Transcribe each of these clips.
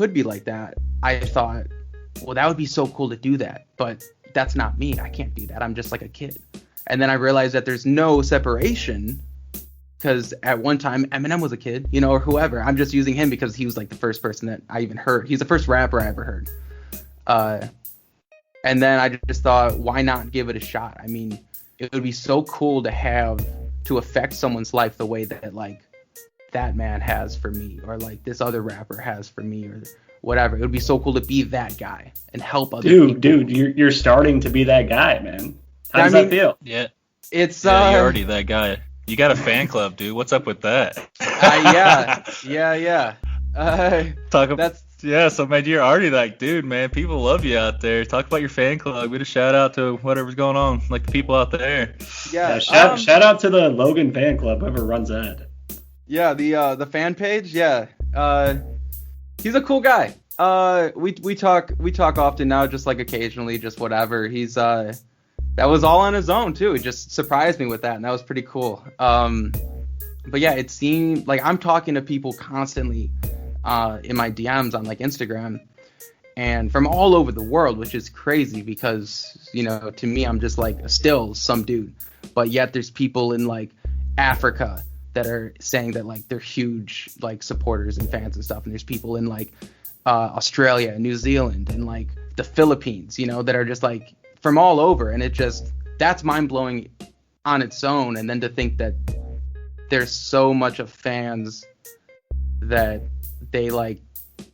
could be like that, I thought, well, that would be so cool to do that. But that's not me. I can't do that. I'm just like a kid. And then I realized that there's no separation, because at one time Eminem was a kid, you know, or whoever. I'm just using him because he was like the first person that I even heard. He's the first rapper I ever heard. And then I just thought, why not give it a shot? I mean, it would be so cool to affect someone's life the way that like that man has for me, or like this other rapper has for me, or whatever. It would be so cool to be that guy and help other people. Dude, you're starting to be that guy, man. How does that feel? Yeah. It's you're already that guy. You got a fan club, dude. What's up with that? Yeah. So man, you're already like, dude, man, people love you out there. Talk about your fan club. Get a shout out to whatever's going on, like the people out there. Yeah. Shout out to the Logan fan club, whoever runs that. Yeah, the fan page. Yeah. He's a cool guy. We talk often now, just like occasionally, just whatever. He's that was all on his own too. He just surprised me with that, and that was pretty cool. But yeah, it seemed like I'm talking to people constantly in my DMs on like Instagram, and from all over the world, which is crazy because, you know, to me, I'm just like still some dude, but yet there's people in like Africa that are saying that like they're huge like supporters and fans and stuff, and there's people in like Australia, New Zealand, and like the Philippines, you know, that are just like from all over, and that's mind-blowing on its own. And then to think that there's so much of fans that they like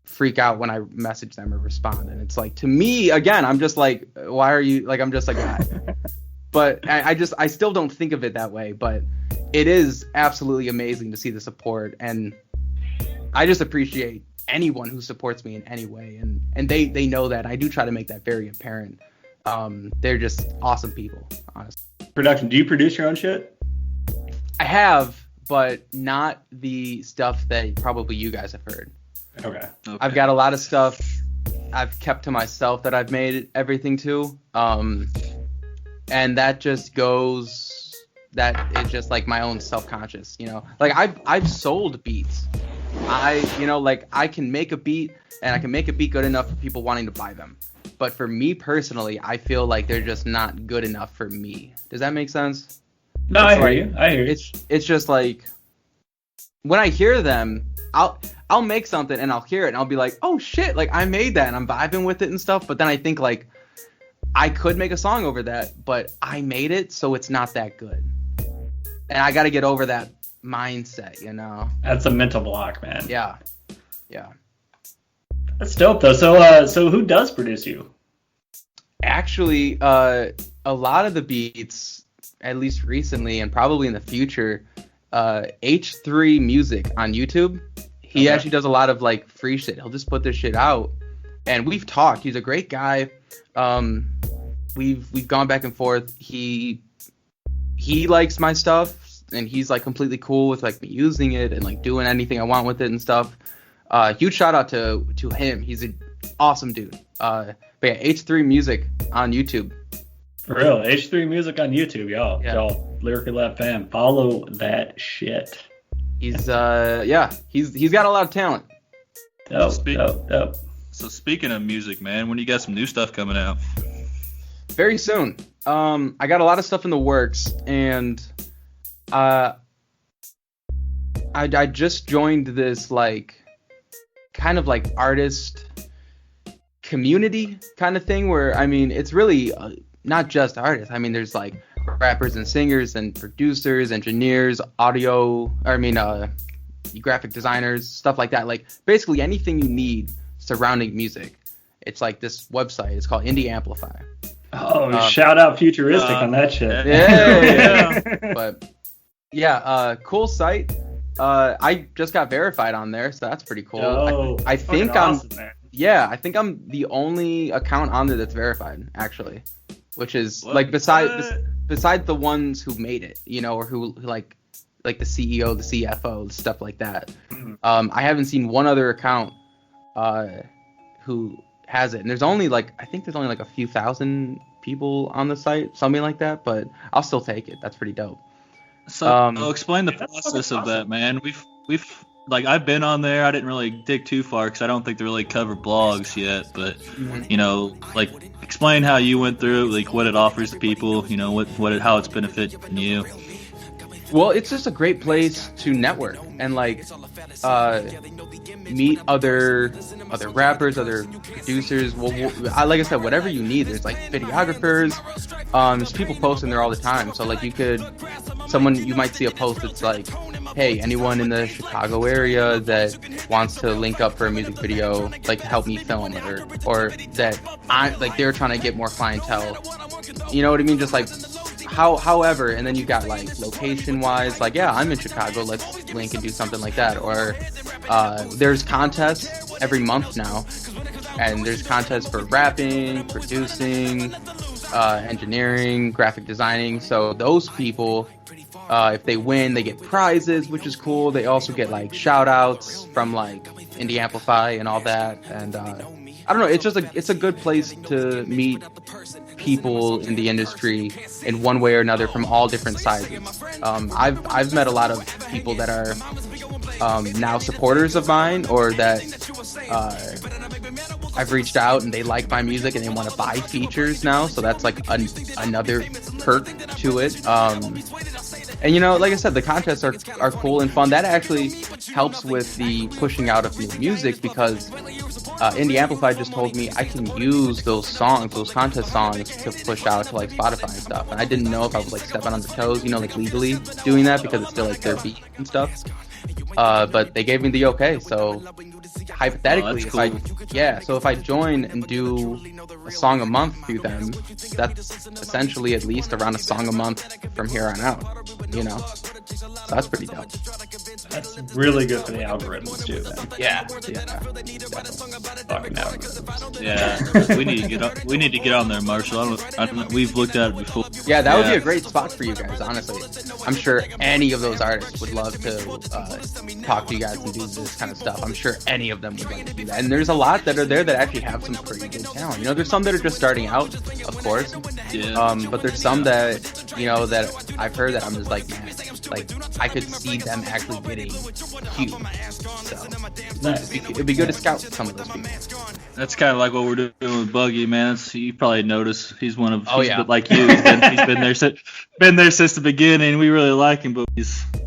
freak out when I message them or respond, and it's like, to me, again, I'm just like, why are you like, I'm just a guy. But I still don't think of it that way, but it is absolutely amazing to see the support, and I just appreciate anyone who supports me in any way, and they know that. I do try to make that very apparent. They're just awesome people, honestly. Production, do you produce your own shit? I have, but not the stuff that probably you guys have heard. Okay. I've got a lot of stuff I've kept to myself that I've made everything to. And that just goes, that is just like my own self-conscious, you know, like I've sold beats. I can make a beat, and I can make a beat good enough for people wanting to buy them. But for me personally, I feel like they're just not good enough for me. Does that make sense? No, I hear you. It's just like, when I hear them, I'll make something and I'll hear it and I'll be like, oh shit, like I made that and I'm vibing with it and stuff. But then I think like, I could make a song over that, but I made it, so it's not that good. And I got to get over that mindset, you know? That's a mental block, man. Yeah. That's dope, though. So who does produce you? Actually, a lot of the beats, at least recently and probably in the future, H3 Music on YouTube. He actually does a lot of like free shit. He'll just put this shit out, and we've talked. He's a great guy. We've gone back and forth. He likes my stuff, and he's like completely cool with like me using it and like doing anything I want with it and stuff. Huge shout out to him. He's an awesome dude. But yeah, H3 Music on YouTube. For real, H3 Music on YouTube, y'all. Yeah. Y'all, Lyrically Lab fam, follow that shit. He's got a lot of talent. Dope. So speaking of music, man, when you got some new stuff coming out? Very soon. I got a lot of stuff in the works, and I just joined this like kind of like artist community kind of thing where, I mean, it's really not just artists. I mean, there's like rappers and singers and producers, engineers, graphic designers, stuff like that. Like basically anything you need surrounding music. It's like this website. It's called IndieAmplify. Oh, shout out Futuristic on that shit. Yeah. But yeah, cool site. I just got verified on there, so that's pretty cool. Oh, I think I think I'm the only account on there that's verified, actually, which is like besides the ones who made it, you know, or who like the CEO, the CFO, stuff like that. I haven't seen one other account who has it, and there's only like a few thousand people on the site, something like that, but I'll still take it. That's pretty dope. So explain the process of that, man. like I've been on there. I didn't really dig too far because I don't think they really cover blogs yet. But like explain how you went through, like what it offers to people. How it's benefiting you. Well, it's just a great place to network and like meet other rappers, other producers. Well, like I said, whatever you need. There's like videographers. There's people posting there all the time. So like you might see a post that's like, hey, anyone in the Chicago area that wants to link up for a music video, like help me film it, or that they're trying to get more clientele. You know what I mean? Just like however, and then you got like location wise, like, yeah, I'm in Chicago, let's link and do something like that. Or there's contests every month now, and there's contests for rapping, producing, engineering, graphic designing. So those people, if they win, they get prizes, which is cool. They also get like shout outs from like IndieAmplify and all that. And I don't know, it's a good place to meet people in the industry in one way or another from all different sizes. I've met a lot of people that are now supporters of mine, or that I've reached out and they like my music and they want to buy features now. So that's like another perk to it. And like I said, the contests are cool and fun. That actually helps with the pushing out of new music, because IndieAmplify just told me I can use those contest songs to push out to like Spotify and stuff. And I didn't know if I was like stepping on their toes, like legally doing that, because it's still like their beat and stuff. But they gave me the okay. So hypothetically, if I join and do a song a month through them, that's essentially at least around a song a month from here on out. So that's pretty dope. That's really good for the algorithms too, man. Yeah. Fucking algorithms. Yeah, we need to get on there, Marshall. I don't. We've looked at it before. Yeah, that would be a great spot for you guys. Honestly, I'm sure any of those artists would love to talk to you guys and do this kind of stuff. I'm sure any of them would like to do that. And there's a lot that are there that actually have some pretty good talent. There's some that are just starting out, of course. Yeah. But there's some that that I've heard that I'm just like, man, like I could see them actually getting huge. So it'd be good to scout some of those people. That's kind of like what we're doing with Buggy, man. You probably noticed he's one of like you. He's been there since the beginning. We really like him, but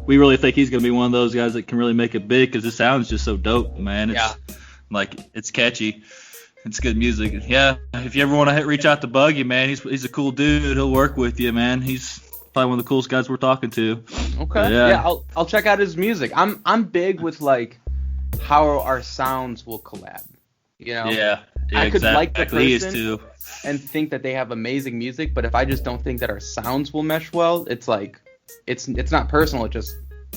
we really think he's gonna be one of those guys that can really make it big, because it sounds just so dope, man. It's catchy. It's good music. Yeah, if you ever want to reach out to Buggy, man, he's a cool dude. He'll work with you, man. He's probably one of the coolest guys we're talking to. Okay. Yeah, I'll check out his music. I'm big with like how our sounds will collab. Yeah, I could like the he is person too. and think that they have amazing music, but if I just don't think that our sounds will mesh well, it's like it's not personal. It just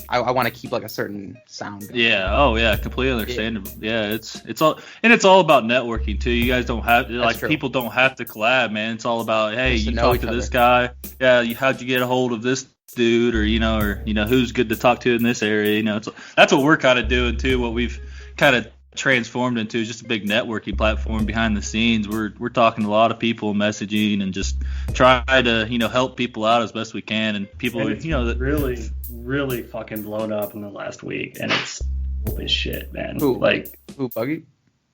I want to keep like a certain sound going. Yeah. Oh yeah. Completely understandable. Yeah. It's all about networking too. You guys don't have people don't have to collab, man. It's all about, hey, you talk to this guy. Yeah. How'd you get a hold of this dude, or who's good to talk to in this area. That's what we're kind of doing too. What we've kind of transformed into is just a big networking platform behind the scenes. We're talking to a lot of people, messaging, and just try to help people out as best we can. And people that really fucking blown up in the last week, and it's holy shit, man. Who Buggy?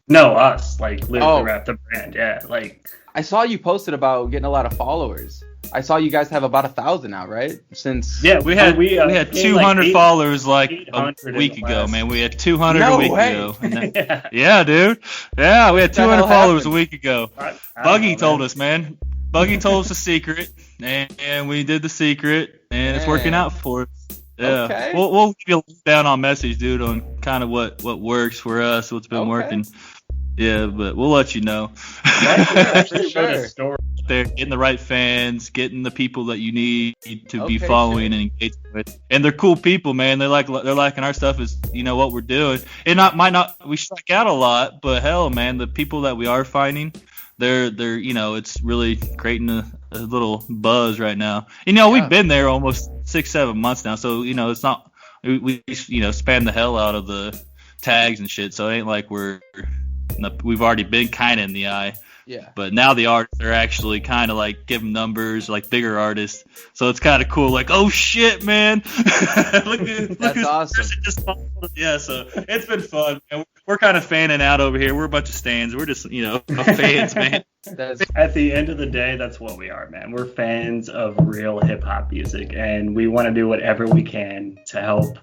No, us. Like Lyrically Rap the brand. Yeah, like I saw you posted about getting a lot of followers. I saw you guys have about 1,000 now, right? Since we had 200 followers like a week ago, man. We had 200 a week ago. Yeah, dude. Yeah, we had 200 followers a week ago. Buggy told us, man. Buggy told us the secret, and we did the secret, and it's working out for us. Yeah, okay. We'll give you a down on message, dude, on kind of what works for us, what's been working. Yeah, but we'll let you know. Sure. There, getting the right fans, getting the people that you need to be following and engaging with, and they're cool people, man. They're liking our stuff, is what we're doing. We strike out a lot, but hell, man, the people that we are finding, they're it's really creating a little buzz right now. We've been there almost 6-7 months now, so it's not we spam the hell out of the tags and shit, so it ain't like we're we've already been kind of in the eye. Yeah. But now the artists are actually kind of like giving numbers, like bigger artists. So it's kind of cool. Like, oh shit, man! That's awesome. Yeah, so it's been fun. Man. We're kind of fanning out over here. We're a bunch of stands. We're just, fans, man. At the end of the day, that's what we are, man. We're fans of real hip hop music, and we want to do whatever we can to help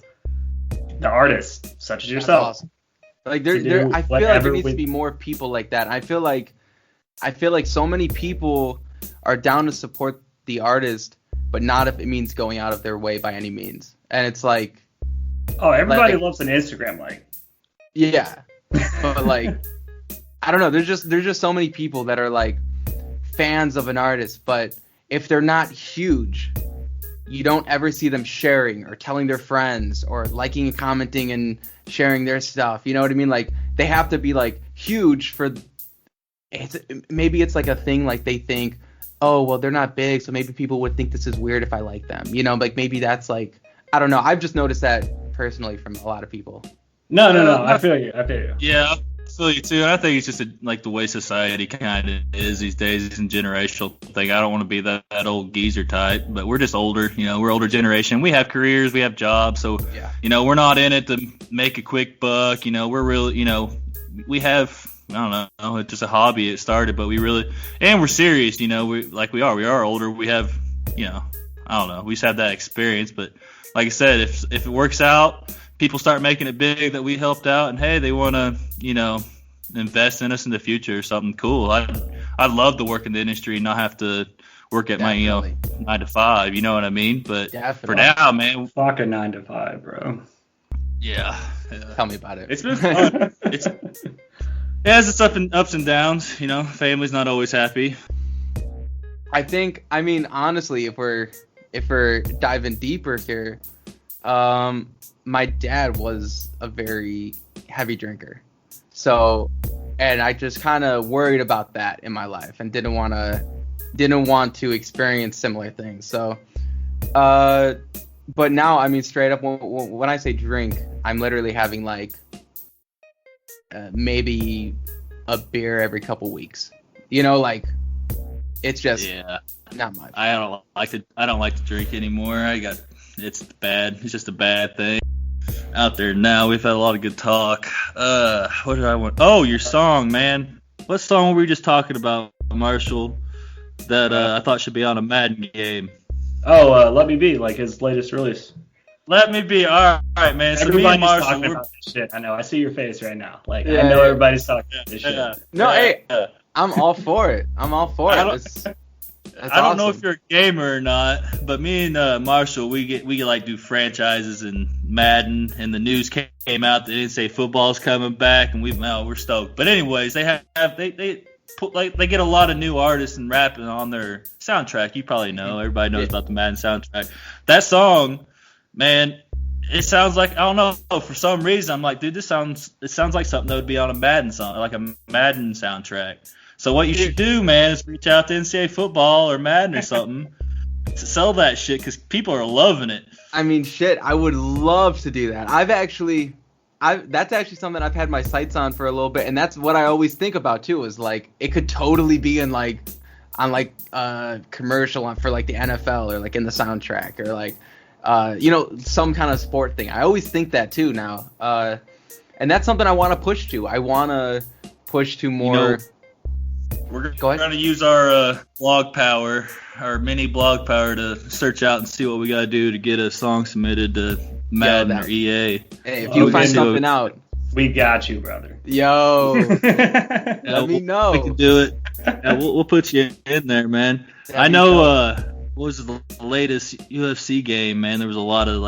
the artists, such as yourself. That's awesome. Like I feel like there needs to be more people like that. I feel like so many people are down to support the artist, but not if it means going out of their way by any means. And it's like, oh, everybody loves an Instagram like. Yeah, but like, I don't know. There's just so many people that are like fans of an artist, but if they're not huge, you don't ever see them sharing or telling their friends or liking and commenting and sharing their stuff. You know what I mean? Like they have to be like huge for. Maybe it's like a thing like they think, oh well, they're not big, so maybe people would think this is weird if I like them. Like maybe that's like, I don't know. I've just noticed that personally from a lot of people. No. I feel you. Yeah, I feel you too. And I think it's just like the way society kind of is these days. It's a generational thing. I don't want to be that old geezer type, but we're just older. We're older generation. We have careers, we have jobs, so we're not in it to make a quick buck. We're really, we have. I don't know. It's just a hobby. It started, but we're serious. We are older. We have, I don't know. We just have that experience. But like I said, if it works out, people start making it big that we helped out, and hey, they want to, invest in us in the future or something cool. I'd love to work in the industry and not have to work at my 9 to 5. You know what I mean? But for now, man, fuck a 9 to 5, bro. Yeah. Tell me about it. It's been fun. It has its ups and downs, Family's not always happy. I mean, honestly, if we're diving deeper here, my dad was a very heavy drinker, so, and I just kind of worried about that in my life and didn't want to experience similar things. So, but now, I mean, straight up, when I say drink, I'm literally having like. Maybe a beer every couple weeks. Like it's just not much. I don't like to drink anymore. It's bad. It's just a bad thing out there now. We've had a lot of good talk. What did I want? Oh, your song, man. What song were we just talking about, Marshall? That I thought should be on a Madden game. Oh, Let Me Be, like his latest release. Let Me Be. All right, man. So everybody's talking about this shit. I know. I see your face right now. I know everybody's talking about this shit. No, hey, I'm all for it. I don't know if you're a gamer or not, but me and Marshall, we like do franchises and Madden, and the news came out that they didn't say football's coming back, and we're stoked. But anyways, they get a lot of new artists and rapping on their soundtrack. You probably know. Everybody knows about the Madden soundtrack. That song. Man, it sounds like, I don't know, for some reason I'm like, dude, it sounds like something that would be on a Madden song, like a Madden soundtrack. So what you should do, man, is reach out to NCAA football or Madden or something to sell that shit, because people are loving it. I mean, shit, I would love to do that. That's actually something I've had my sights on for a little bit, and that's what I always think about too, is like, it could totally be in like, on like a commercial for like the NFL or like in the soundtrack or like, some kind of sport thing. I always think that too now. And that's something I want to push to. I want to push to more. We're going to use our blog power, our mini blog power, to search out and see what we got to do to get a song submitted to Madden or EA. Hey, if you find something out. We got you, brother. Yo. Let me know. We can do it. Yeah, we'll put you in there, man. I know... what was the latest UFC game, man? There was a lot of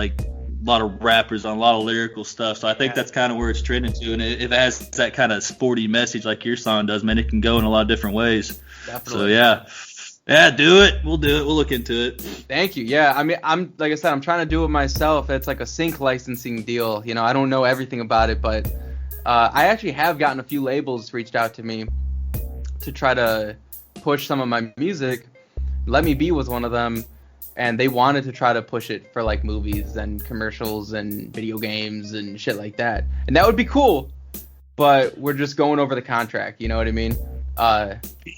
rappers on a lot of lyrical stuff. So I think that's kind of where it's trending to. And if it has that kind of sporty message like your song does, man, it can go in a lot of different ways. Definitely. So yeah, do it. We'll do it. We'll look into it. Thank you. Yeah, I mean, I'm like I said, I'm trying to do it myself. It's like a sync licensing deal. I don't know everything about it, but I actually have gotten a few labels reached out to me to try to push some of my music. Let Me Be was one of them, and they wanted to try to push it for like movies and commercials and video games and shit like that. And that would be cool. but we're just going over the contract. You know what I mean?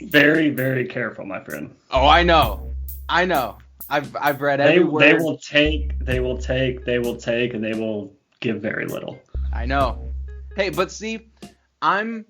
Very, very careful, my friend. Oh, I know. I've read every word. They will take, and they will give very little. I know. Hey, but see, I'm